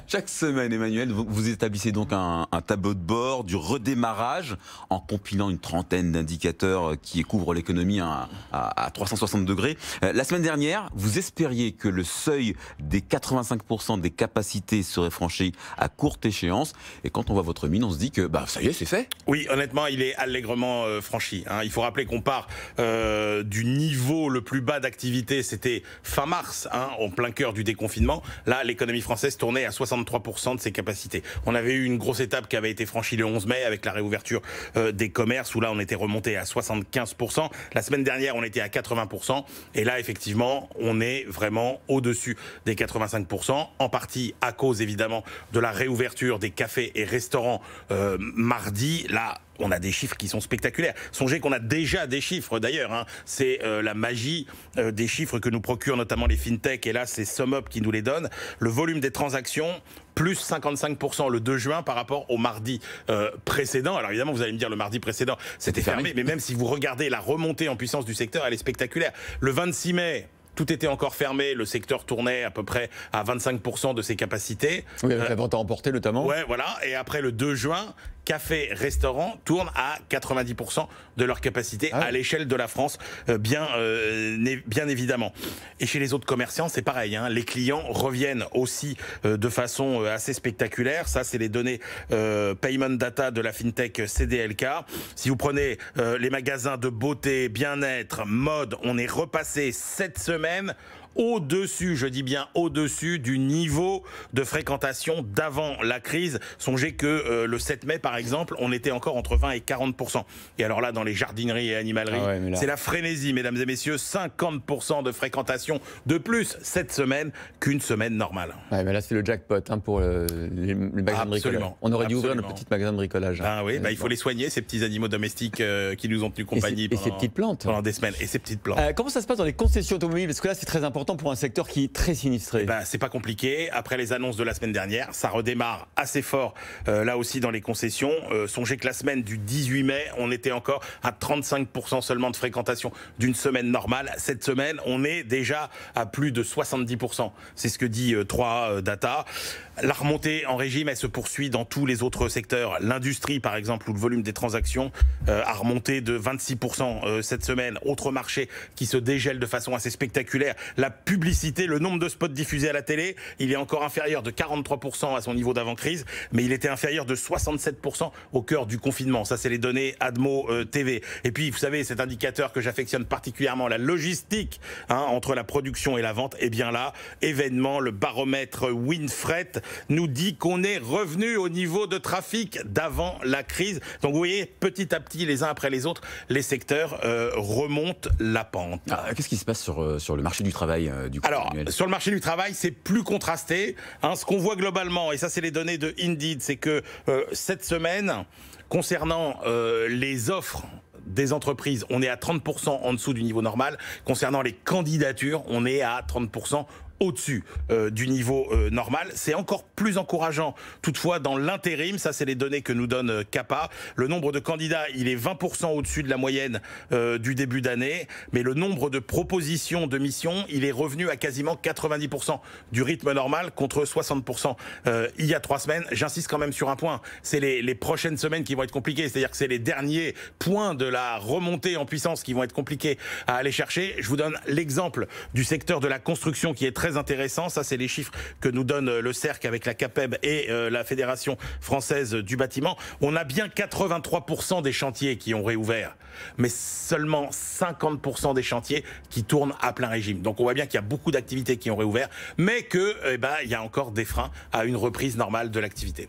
Chaque semaine, Emmanuel, vous établissez donc un tableau de bord du redémarrage en compilant une trentaine d'indicateurs qui couvrent l'économie à 360 degrés. La semaine dernière, vous espériez que le seuil des 85% des capacités serait franchi à courte échéance. Et quand on voit votre mine, on se dit que ça y est, c'est fait. Oui, honnêtement, il est allègrement franchi. Il faut rappeler qu'on part du niveau le plus bas d'activité, c'était fin mars, en plein cœur du déconfinement. Là, l'économie française tournait à 63% de ses capacités. On avait eu une grosse étape qui avait été franchie le 11 mai avec la réouverture des commerces, où là, on était remonté à 75%. La semaine dernière, on était à 80%. Et là, effectivement, on est vraiment au-dessus des 85%, en partie à cause, évidemment, de la réouverture des cafés et restaurants mardi. Là, on a des chiffres qui sont spectaculaires. Songez qu'on a déjà des chiffres d'ailleurs. C'est la magie des chiffres que nous procurent notamment les fintech. Et là, c'est SumUp qui nous les donne. Le volume des transactions, plus 55% le 2 juin par rapport au mardi précédent. Alors évidemment, vous allez me dire, le mardi précédent, c'était fermé. Mais même si vous regardez la remontée en puissance du secteur, elle est spectaculaire. Le 26 mai... tout était encore fermé, le secteur tournait à peu près à 25% de ses capacités. Oui, avec la vente à emporter notamment. Ouais, voilà. Et après le 2 juin, café, restaurant tournent à 90% de leur capacité à l'échelle de la France, bien évidemment. Et chez les autres commerçants, c'est pareil. Les clients reviennent aussi de façon assez spectaculaire. Ça, c'est les données payment data de la fintech CDLK. Si vous prenez les magasins de beauté, bien-être, mode, on est repassé cette semaine au-dessus, je dis bien au-dessus du niveau de fréquentation d'avant la crise. Songez que le 7 mai, par exemple, on était encore entre 20 et 40%. Et alors là, dans les jardineries et animaleries, c'est la frénésie, mesdames et messieurs. 50% de fréquentation de plus cette semaine qu'une semaine normale. Ouais, mais là, c'est le jackpot pour les magasins de bricolage. On aurait dû ouvrir notre petit magasin de bricolage. Oui, il faut les soigner, ces petits animaux domestiques qui nous ont tenu compagnie et ces petites plantes. Pendant des semaines. Et ces petites plantes. Comment ça se passe dans les concessions automobiles? Parce que là, c'est très important pour un secteur qui est très sinistré. C'est pas compliqué. Après les annonces de la semaine dernière, ça redémarre assez fort là aussi dans les concessions. Songez que la semaine du 18 mai, on était encore à 35% seulement de fréquentation d'une semaine normale. Cette semaine, on est déjà à plus de 70%. C'est ce que dit 3 Data. La remontée en régime, elle se poursuit dans tous les autres secteurs. L'industrie, par exemple, où le volume des transactions a remonté de 26% cette semaine. Autre marché qui se dégèle de façon assez spectaculaire. La publicité, le nombre de spots diffusés à la télé, il est encore inférieur de 43% à son niveau d'avant-crise, mais il était inférieur de 67% au cœur du confinement. Ça, c'est les données Admo TV. Et puis, vous savez, cet indicateur que j'affectionne particulièrement, la logistique entre la production et la vente, et bien là, événement, le baromètre Winfret nous dit qu'on est revenu au niveau de trafic d'avant la crise. Donc, vous voyez, petit à petit, les uns après les autres, les secteurs remontent la pente. Qu'est-ce qui se passe sur le marché du travail du coup, Alors, Emmanuel ? sur le marché du travail, c'est plus contrasté. Ce qu'on voit globalement, et ça c'est les données de Indeed, c'est que cette semaine, concernant les offres des entreprises, on est à 30% en dessous du niveau normal. Concernant les candidatures, on est à 30% au-dessus du niveau normal. C'est encore plus encourageant. Toutefois, dans l'intérim, ça c'est les données que nous donne CAPA, le nombre de candidats, il est 20% au-dessus de la moyenne du début d'année, mais le nombre de propositions de missions, il est revenu à quasiment 90% du rythme normal contre 60% il y a 3 semaines. J'insiste quand même sur un point, c'est les prochaines semaines qui vont être compliquées, c'est-à-dire que c'est les derniers points de la remontée en puissance qui vont être compliqués à aller chercher. Je vous donne l'exemple du secteur de la construction qui est très intéressant. Ça, c'est les chiffres que nous donne le CERC avec la CAPEB et la Fédération française du bâtiment. On a bien 83% des chantiers qui ont réouvert, mais seulement 50% des chantiers qui tournent à plein régime. Donc, on voit bien qu'il y a beaucoup d'activités qui ont réouvert, mais que, il y a encore des freins à une reprise normale de l'activité.